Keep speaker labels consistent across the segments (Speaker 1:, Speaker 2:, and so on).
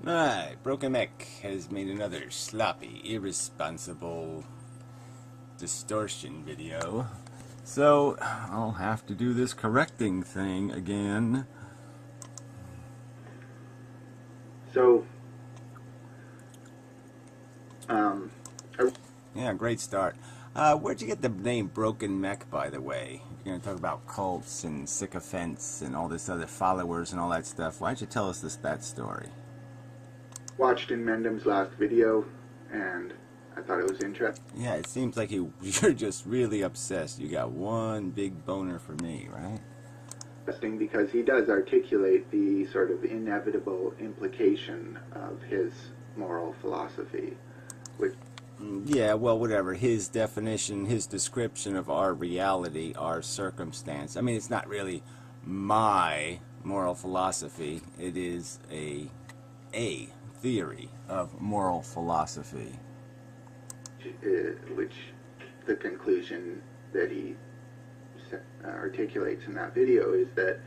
Speaker 1: Alright, Broken Mech has made another sloppy, irresponsible distortion video. So, I'll have to do this correcting thing again.
Speaker 2: So,
Speaker 1: Yeah, great start. Where'd you get the name Broken Mech, by the way? You're going to talk about cults and sycophants and all this other followers and all that stuff. Why don't you tell us that story?
Speaker 2: watched Inmendham's last video, and I thought it was interesting.
Speaker 1: Yeah, it seems like you're just really obsessed. You got one big boner for me, right?
Speaker 2: Because he does articulate the sort of inevitable implication of his moral philosophy, which
Speaker 1: Yeah, well, whatever. His definition, his description of our reality, our circumstance. I mean, it's not really my moral philosophy. It is a theory of moral philosophy.
Speaker 2: which the conclusion that he articulates in that video is that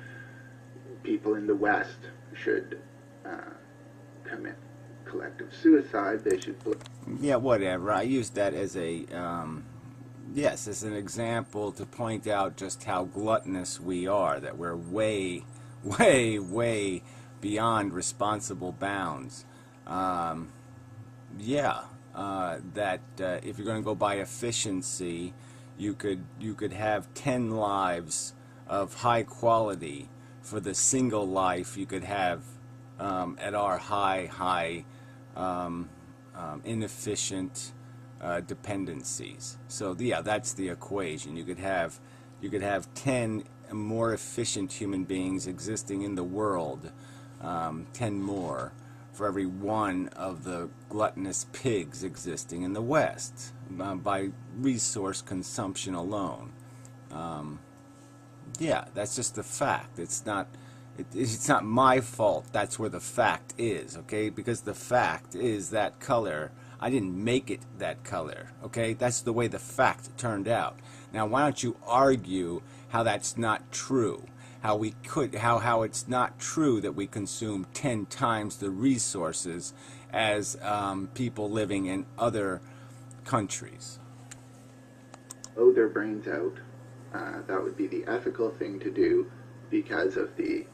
Speaker 2: people in the West should commit collective suicide. They should.
Speaker 1: Yeah, whatever. I used that as a, yes, as an example to point out just how gluttonous we are, that we're way, way, way beyond responsible bounds. Yeah, that if you're going to go by efficiency, you could have 10 lives of high quality for the single life you could have at our high inefficient dependencies. So yeah, that's the equation. You could have 10 more efficient human beings existing in the world, 10 more for every one of the gluttonous pigs existing in the West by resource consumption alone. Yeah, that's just the fact. It's not my fault. That's where the fact is, okay? Because the fact is that color. I didn't make it that color, okay? That's the way the fact turned out. Now, why don't you argue how that's not true? How it's not true that we consume 10 times the resources as people living in other countries.
Speaker 2: Blow their brains out. That would be the ethical thing to do because of the.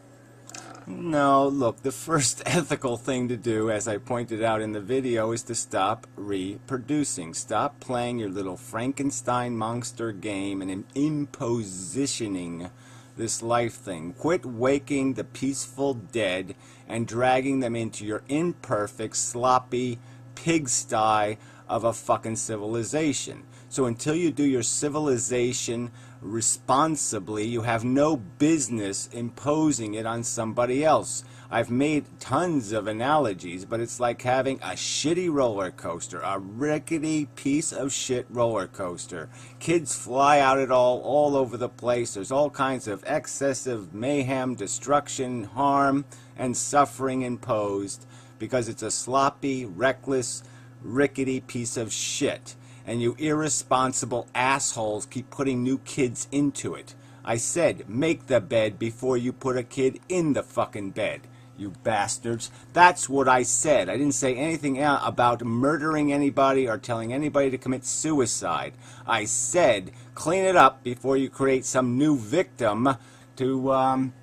Speaker 1: No, look, the first ethical thing to do, as I pointed out in the video, is to stop reproducing. Stop playing your little Frankenstein monster game and impositioning this life thing. Quit waking the peaceful dead and dragging them into your imperfect, sloppy pigsty of a fucking civilization. So until you do your civilization responsibly, you have no business imposing it on somebody else. I've made tons of analogies, but it's like having a shitty roller coaster, a rickety piece of shit roller coaster. Kids fly out it all over the place. There's all kinds of excessive mayhem, destruction, harm, and suffering imposed because it's a sloppy, reckless, rickety piece of shit. And you irresponsible assholes keep putting new kids into it. I said, make the bed before you put a kid in the fucking bed, you bastards. That's what I said. I didn't say anything about murdering anybody or telling anybody to commit suicide. I said, clean it up before you create some new victim to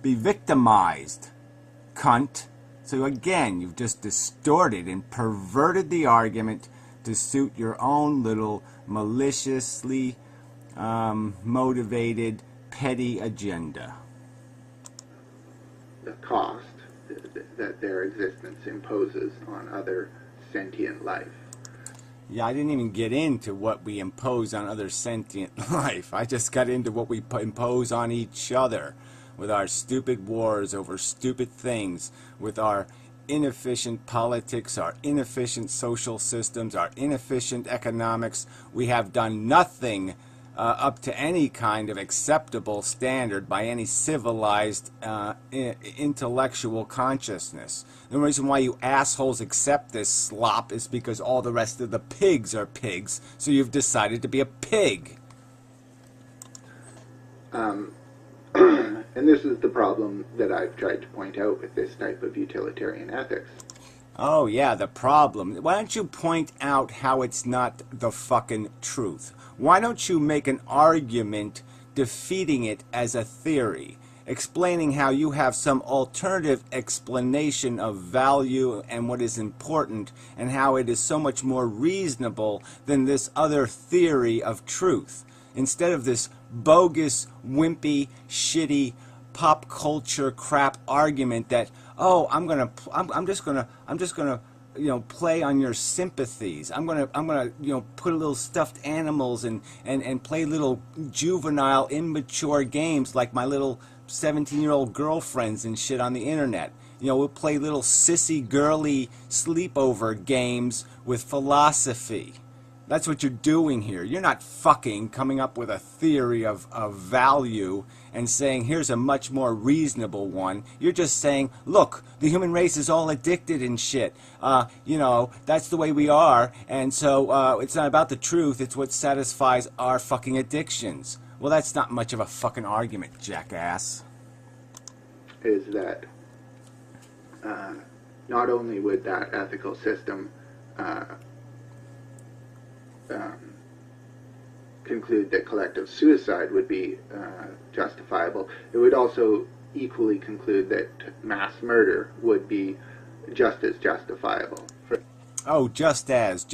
Speaker 1: be victimized, cunt. So again, you've just distorted and perverted the argument to suit your own little maliciously motivated petty agenda.
Speaker 2: The cost that their existence imposes on other sentient life.
Speaker 1: Yeah, I didn't even get into what we impose on other sentient life. I just got into what we impose on each other with our stupid wars over stupid things, with our inefficient politics, our inefficient social systems, our inefficient economics. We have done nothing up to any kind of acceptable standard by any civilized intellectual consciousness. The reason why you assholes accept this slop is because all the rest of the pigs are pigs, so you've decided to be a pig.
Speaker 2: And this is the problem that I've tried to point out with this type of utilitarian ethics.
Speaker 1: Oh, yeah, the problem. Why don't you point out how it's not the fucking truth? Why don't you make an argument defeating it as a theory, explaining how you have some alternative explanation of value and what is important, and how it is so much more reasonable than this other theory of truth, instead of this bogus, wimpy, shitty, pop culture crap argument that, oh, I'm just gonna play on your sympathies. I'm gonna put little stuffed animals and play little juvenile, immature games like my little 17-year-old girlfriends and shit on the internet. We'll play little sissy girly sleepover games with philosophy. That's what you're doing here. You're not fucking coming up with a theory of value and saying, here's a much more reasonable one. You're just saying, look, the human race is all addicted and shit. That's the way we are. And so it's not about the truth. It's what satisfies our fucking addictions. Well, that's not much of a fucking argument, jackass.
Speaker 2: Is that not only would that ethical system conclude that collective suicide would be justifiable, it would also equally conclude that mass murder would be just as justifiable.
Speaker 1: Oh, just as.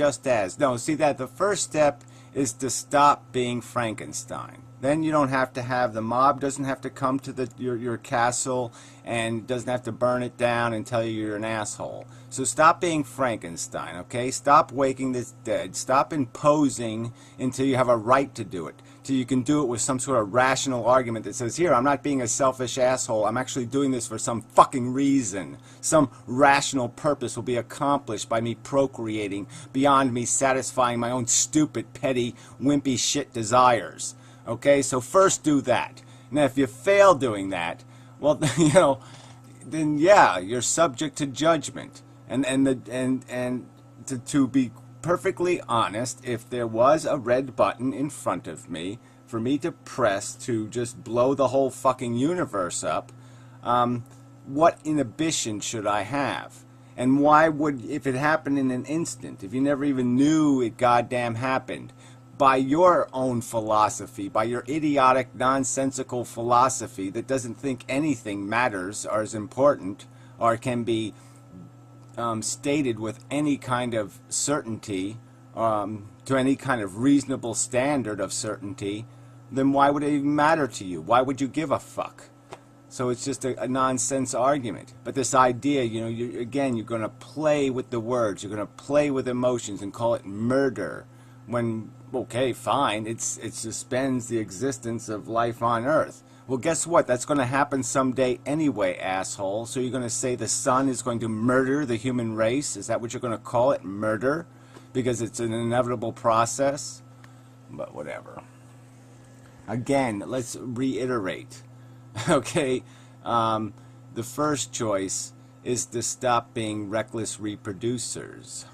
Speaker 1: No, see that the first step is to stop being Frankenstein. Then you don't have to have, the mob doesn't have to come to your castle and doesn't have to burn it down and tell you you're an asshole. So stop being Frankenstein, okay? Stop waking the dead. Stop imposing until you have a right to do it. Till you can do it with some sort of rational argument that says, here, I'm not being a selfish asshole. I'm actually doing this for some fucking reason. Some rational purpose will be accomplished by me procreating beyond me satisfying my own stupid, petty, wimpy shit desires. Okay, so first do that. Now, if you fail doing that, well, then yeah, you're subject to judgment. And to be perfectly honest, if there was a red button in front of me for me to press to just blow the whole fucking universe up, what inhibition should I have? And why would, if it happened in an instant, if you never even knew it goddamn happened, by your own philosophy, by your idiotic, nonsensical philosophy that doesn't think anything matters or is important or can be stated with any kind of certainty, to any kind of reasonable standard of certainty, then why would it even matter to you? Why would you give a fuck? So it's just a nonsense argument. But this idea, you're going to play with the words, you're going to play with emotions and call it murder, when, okay, fine, it suspends the existence of life on Earth. Well, guess what? That's going to happen someday anyway, asshole. So you're going to say the sun is going to murder the human race? Is that what you're going to call it? Murder? Because it's an inevitable process? But whatever. Again, let's reiterate. Okay? The first choice is to stop being reckless reproducers.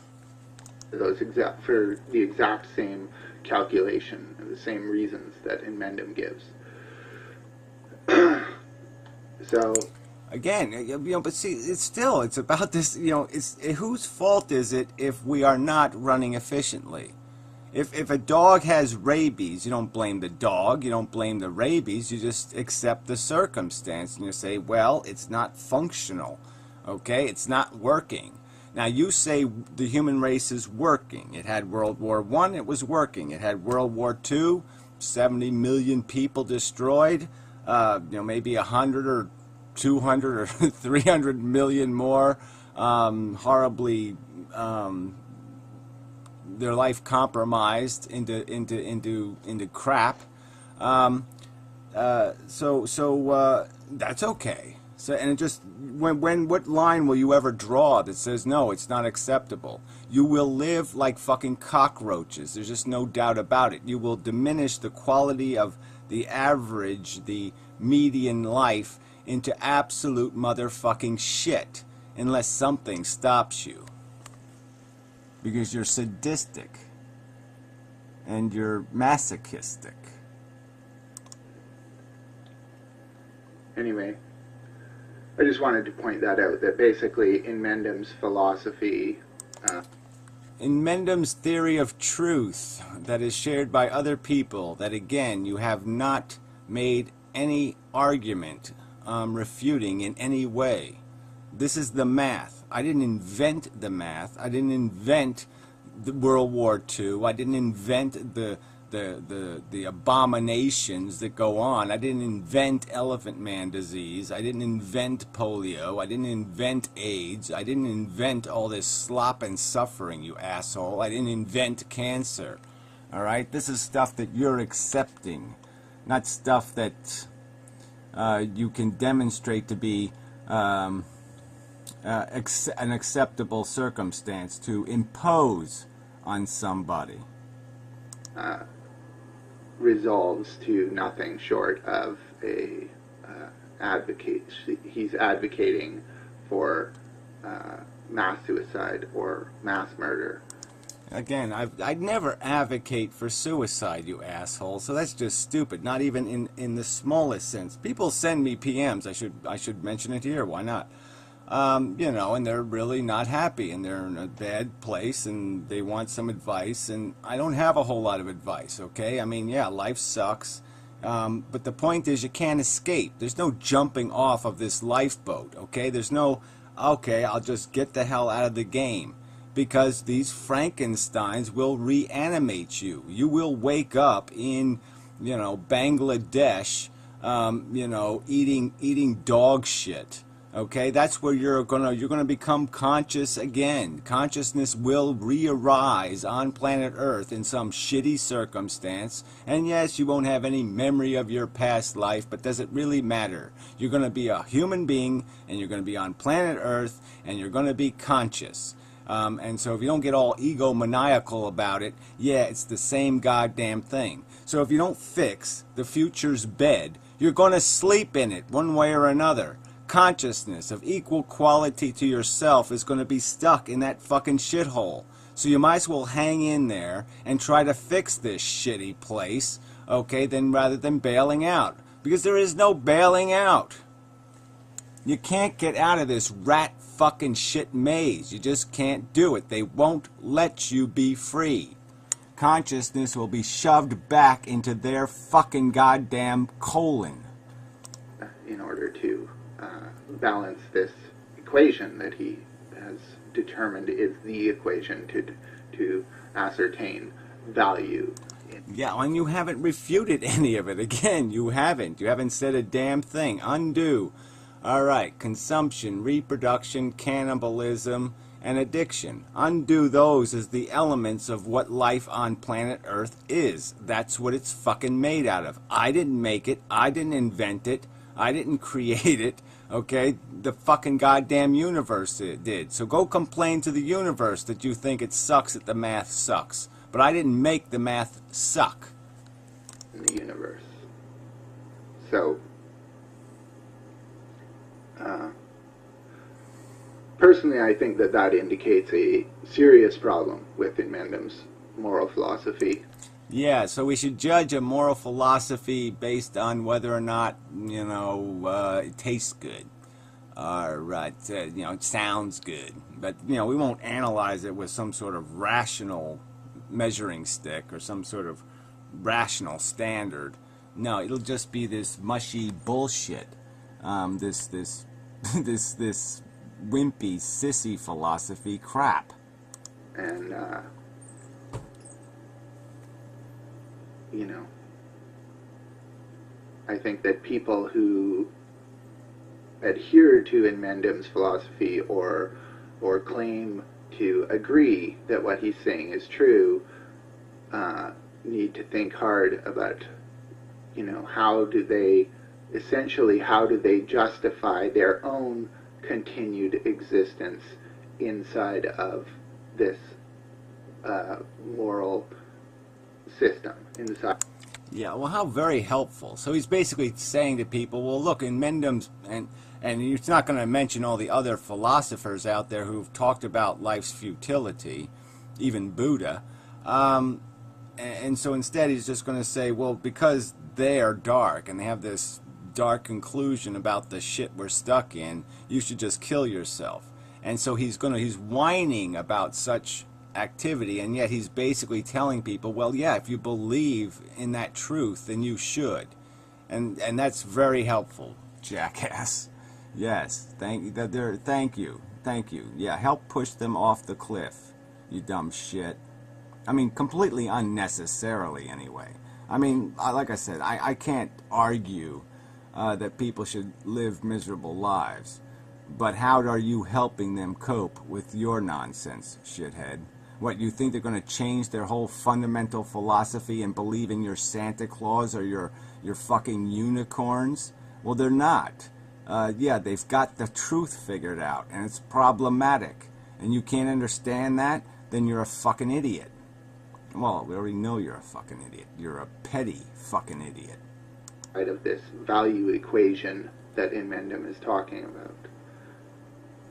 Speaker 2: For the exact same calculation and the same reasons that Inmendham gives. So
Speaker 1: again, but see, it's about this, whose fault is it if we are not running efficiently? If a dog has rabies, you don't blame the dog, you don't blame the rabies, you just accept the circumstance and you say, well, it's not functional, okay, it's not working. Now, you say the human race is working. It had World War I, it was working. It had World War II, 70 million people destroyed, maybe 100 or 200 or 300 million more horribly their life compromised into crap. So that's okay. So, and it just, what line will you ever draw that says, no, it's not acceptable? You will live like fucking cockroaches. There's just no doubt about it. You will diminish the quality of the average, the median life into absolute motherfucking shit unless something stops you. Because you're sadistic and you're masochistic.
Speaker 2: Anyway, I just wanted to point that out, that basically Inmendham's philosophy,
Speaker 1: Inmendham's theory of truth that is shared by other people, that again, you have not made any argument refuting in any way. This is the math. I didn't invent the math. I didn't invent the World War II. I didn't invent the abominations that go on. I didn't invent elephant man disease. I didn't invent polio. I didn't invent AIDS. I didn't invent all this slop and suffering, you asshole. I didn't invent cancer. All right? This is stuff that you're accepting, not stuff that you can demonstrate to be an acceptable circumstance to impose on somebody.
Speaker 2: resolves to nothing short of a advocate. He's advocating for mass suicide or mass murder.
Speaker 1: Again, I'd never advocate for suicide, you asshole. So that's just stupid. Not even in the smallest sense. People send me PMs. I should mention it here. Why not? You know, and they're really not happy, and they're in a bad place, and they want some advice, and I don't have a whole lot of advice, okay? I mean, yeah, life sucks, but the point is you can't escape. There's no jumping off of this lifeboat, okay? There's no, okay, I'll just get the hell out of the game, because these Frankensteins will reanimate you. You will wake up in, you know, Bangladesh, you know, eating dog shit. Okay, that's where you're gonna become conscious again. Consciousness will re-arise on planet Earth in some shitty circumstance. And yes, you won't have any memory of your past life, but does it really matter? You're gonna be a human being, and you're gonna be on planet Earth, and you're gonna be conscious. And so if you don't get all egomaniacal about it, yeah, it's the same goddamn thing. So if you don't fix the future's bed, you're gonna sleep in it one way or another. Consciousness of equal quality to yourself is going to be stuck in that fucking shithole. So you might as well hang in there and try to fix this shitty place, okay, then rather than bailing out. Because there is no bailing out. You can't get out of this rat fucking shit maze. You just can't do it. They won't let you be free. Consciousness will be shoved back into their fucking goddamn colon.
Speaker 2: In order to balance this equation that he has determined is the equation to ascertain value.
Speaker 1: Yeah, and you haven't refuted any of it. Again, you haven't. You haven't said a damn thing. Undo. All right, consumption, reproduction, cannibalism, and addiction. Undo those as the elements of what life on planet Earth is. That's what it's fucking made out of. I didn't make it. I didn't invent it. I didn't create it, okay? The fucking goddamn universe did. So go complain to the universe that you think it sucks that the math sucks. But I didn't make the math suck.
Speaker 2: In the universe. So, personally, I think that indicates a serious problem with Inmendham's moral philosophy.
Speaker 1: Yeah, so we should judge a moral philosophy based on whether or not, you know, it tastes good. Or, you know, it sounds good. But, you know, we won't analyze it with some sort of rational measuring stick or some sort of rational standard. No, it'll just be this mushy bullshit. This wimpy, sissy philosophy crap.
Speaker 2: And, you know, I think that people who adhere to Inmendham's philosophy or claim to agree that what he's saying is true need to think hard about, you know, how do they justify their own continued existence inside of this moral system inside.
Speaker 1: Yeah, well, how very helpful. So he's basically saying to people, well, look, Inmendham's, and he's not going to mention all the other philosophers out there who've talked about life's futility, even Buddha. And so instead he's just going to say, well, because they are dark and they have this dark conclusion about the shit we're stuck in, you should just kill yourself. And so he's whining about such activity, and yet he's basically telling people, well, yeah, if you believe in that truth, then you should. And that's very helpful, jackass. Yes, thank you. Yeah, help push them off the cliff, you dumb shit. I mean, completely unnecessarily, anyway. I mean, like I said, I can't argue that people should live miserable lives. But how are you helping them cope with your nonsense, shithead? What, you think they're going to change their whole fundamental philosophy and believe in your Santa Claus or your fucking unicorns? Well, they're not. Yeah, they've got the truth figured out, and it's problematic. And you can't understand that? Then you're a fucking idiot. Well, we already know you're a fucking idiot. You're a petty fucking idiot.
Speaker 2: Out of this value equation that Inmendham is talking about,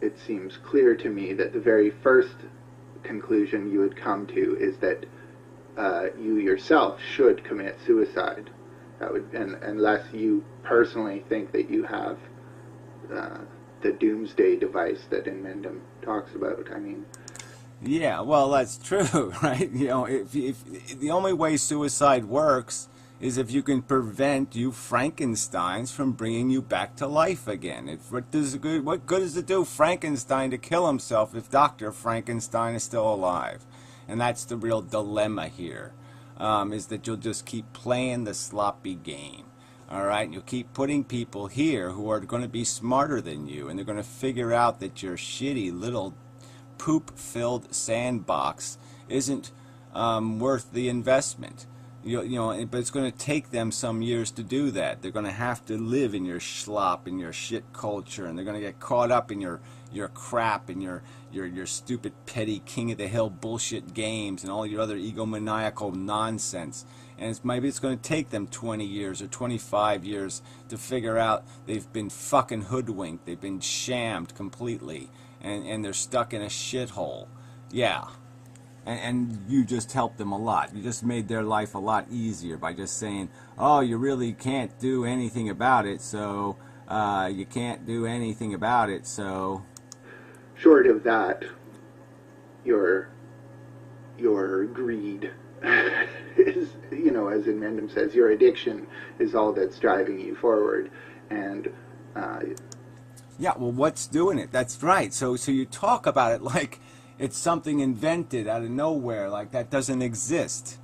Speaker 2: it seems clear to me that the very first conclusion you would come to is that you yourself should commit suicide. That would, and unless you personally think that you have the doomsday device that Inmendham talks about. I mean,
Speaker 1: yeah, well, that's true, right? You know, if the only way suicide works is if you can prevent you Frankensteins from bringing you back to life again. What good does it do Frankenstein to kill himself if Dr. Frankenstein is still alive? And that's the real dilemma here, is that you'll just keep playing the sloppy game. All right, and you'll keep putting people here who are going to be smarter than you, and they're going to figure out that your shitty little poop-filled sandbox isn't worth the investment. You know, but it's going to take them some years to do that. They're going to have to live in your schlop, in your shit culture, and they're going to get caught up in your crap and your stupid, petty, king of the hill bullshit games and all your other egomaniacal nonsense. And maybe it's going to take them 20 years or 25 years to figure out they've been fucking hoodwinked, they've been shammed completely, and they're stuck in a shithole. Yeah. And you just helped them a lot. You just made their life a lot easier by just saying, oh, you really can't do anything about it, so you can't do anything about it, so...
Speaker 2: Short of that, your greed is, you know, as Inmendham says, your addiction is all that's driving you forward. And
Speaker 1: yeah, well, what's doing it? That's right. So you talk about it like it's something invented out of nowhere, like that doesn't exist.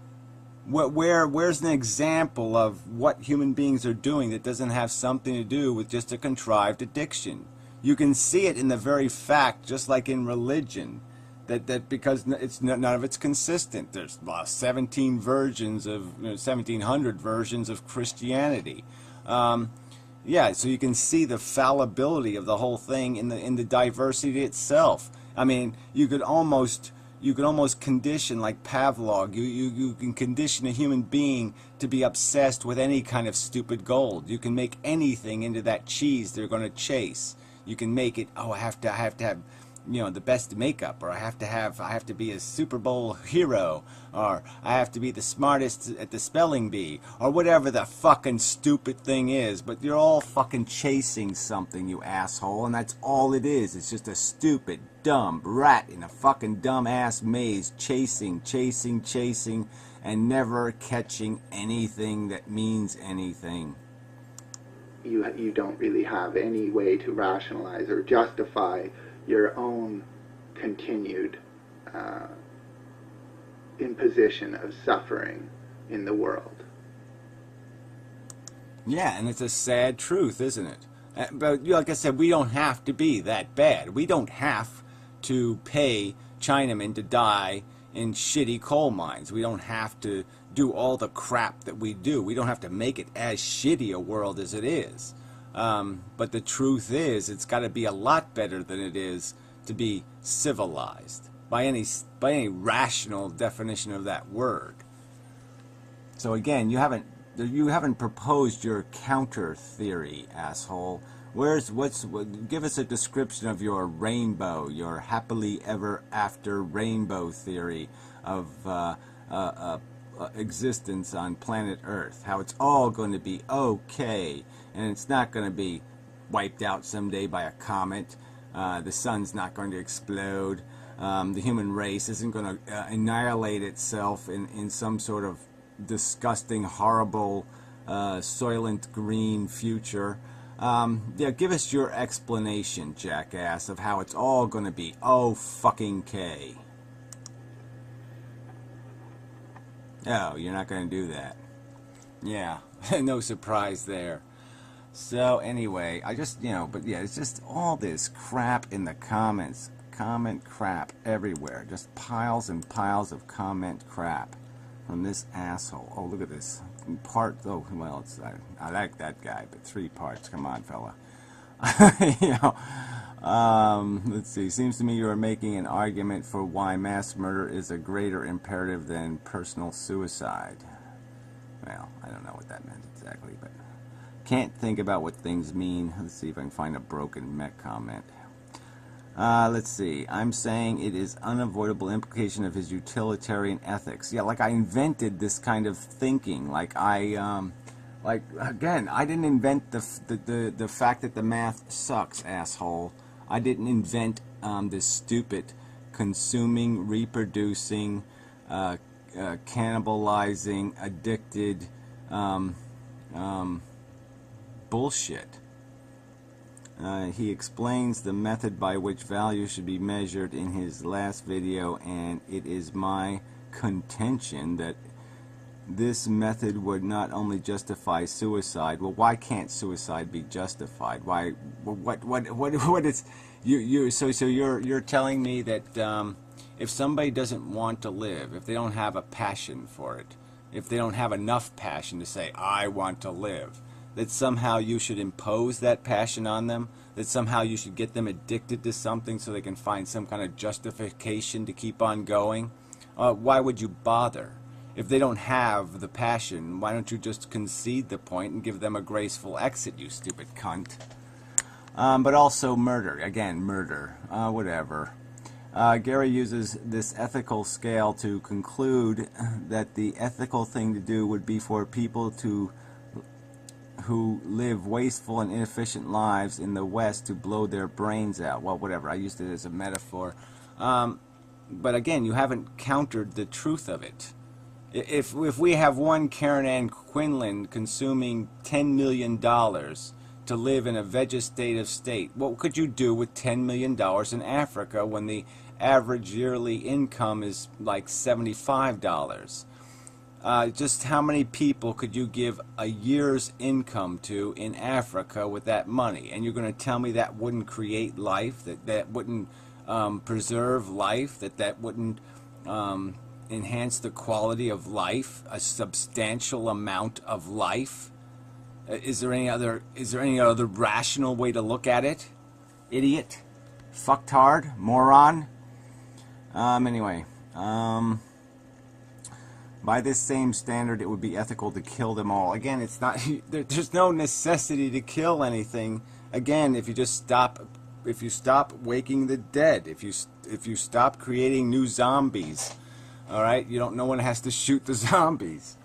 Speaker 1: Where's an example of what human beings are doing that doesn't have something to do with just a contrived addiction? You can see it in the very fact, just like in religion, that because none of it's consistent. There's 17 versions of 1,700 versions of Christianity. Yeah, so you can see the fallibility of the whole thing in the diversity itself. I mean, you could almost condition, like Pavlov, you can condition a human being to be obsessed with any kind of stupid gold. You can make anything into that cheese they're going to chase. You can make it, oh, I have to have the best makeup, or I have to be a Super Bowl hero, or I have to be the smartest at the spelling bee, or whatever the fucking stupid thing is. But you're all fucking chasing something, you asshole, and that's all it is. It's just a stupid, dumb rat in a fucking dumb-ass maze, chasing, and never catching anything that means anything.
Speaker 2: You don't really have any way to rationalize or justify your own continued imposition of suffering in the world.
Speaker 1: Yeah, and it's a sad truth, isn't it? But like I said, we don't have to be that bad. We don't have to pay Chinamen to die in shitty coal mines. We don't have to do all the crap that we do. We don't have to make it as shitty a world as it is. But the truth is, it's got to be a lot better than it is to be civilized by any rational definition of that word. So again, you haven't proposed your counter theory, asshole. Give us a description of your rainbow, your happily ever after rainbow theory of existence on planet Earth, how it's all going to be okay, and it's not going to be wiped out someday by a comet. The sun's not going to explode. The human race isn't going to annihilate itself in some sort of disgusting, horrible, soylent green future. Yeah, give us your explanation, jackass, of how it's all going to be fucking-K. Oh, you're not going to do that. Yeah, no surprise there. So anyway, I just, but yeah, it's just all this crap in the comments. Comment crap everywhere. Just piles and piles of comment crap from this asshole. Oh, look at this. Oh, well, I like that guy, but 3 parts. Come on, fella. Let's see. Seems to me you are making an argument for why mass murder is a greater imperative than personal suicide. Well, I don't know what that meant exactly, but can't think about what things mean. Let's see if I can find a broken mech comment. Let's see. I'm saying it is unavoidable implication of his utilitarian ethics. Yeah, like I invented this kind of thinking. Like again, I didn't invent the fact that the math sucks, asshole. I didn't invent this stupid consuming, reproducing, cannibalizing, addicted bullshit. He explains the method by which value should be measured in his last video, and it is my contention that this method would not only justify suicide. Well, why can't suicide be justified? Why? What is you? So you're telling me that if somebody doesn't want to live, if they don't have a passion for it, if they don't have enough passion to say I want to live, that somehow you should impose that passion on them, that somehow you should get them addicted to something so they can find some kind of justification to keep on going? Why would you bother? If they don't have the passion, why don't you just concede the point and give them a graceful exit, you stupid cunt? But also murder. Again, murder. Whatever. Gary uses this ethical scale to conclude that the ethical thing to do would be for people who live wasteful and inefficient lives in the West to blow their brains out. Well, whatever. I used it as a metaphor. But again, you haven't countered the truth of it. If we have one Karen Ann Quinlan consuming $10 million to live in a vegetative state, what could you do with $10 million in Africa when the average yearly income is like $75? Just how many people could you give a year's income to in Africa with that money? And you're going to tell me that wouldn't create life, that wouldn't preserve life, that wouldn't enhance the quality of life, a substantial amount of life? Is there any other rational way to look at it? Idiot, fucktard, moron. Anyway, by this same standard, it would be ethical to kill them all. Again, it's not. There's no necessity to kill anything. Again, if you stop waking the dead, if you stop creating new zombies, all right, no one has to shoot the zombies.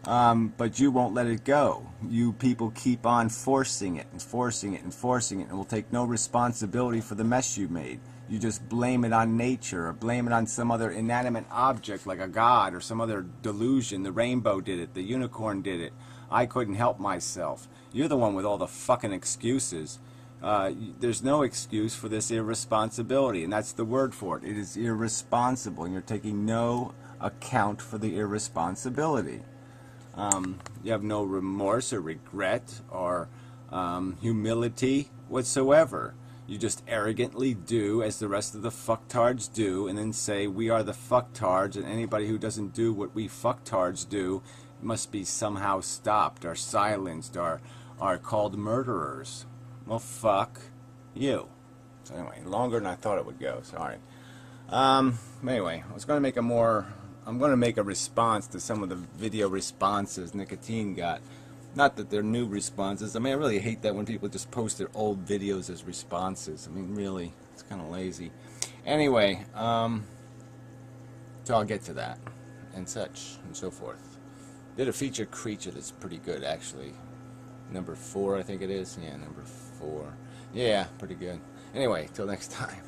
Speaker 1: But you won't let it go. You people keep on forcing it and forcing it and forcing it, and will take no responsibility for the mess you made. You just blame it on nature, or blame it on some other inanimate object like a god or some other delusion. The rainbow did it, the unicorn did it, I couldn't help myself. You're the one with all the fucking excuses. There's no excuse for this irresponsibility, and that's the word for it. It is irresponsible, and you're taking no account for the irresponsibility. You have no remorse or regret or humility whatsoever. You just arrogantly do as the rest of the fucktards do, and then say we are the fucktards, and anybody who doesn't do what we fucktards do must be somehow stopped or silenced or are called murderers. Well, fuck you. So anyway, longer than I thought it would go. Sorry. Anyway, I was going to make I'm going to make a response to some of the video responses Nicotine got. Not that they're new responses. I mean, I really hate that when people just post their old videos as responses. I mean, really, it's kind of lazy. Anyway, so I'll get to that. and such and so forth. Did a featured creature that's pretty good, actually. Number 4, I think it is. Yeah, number 4. Yeah, pretty good. Anyway, till next time.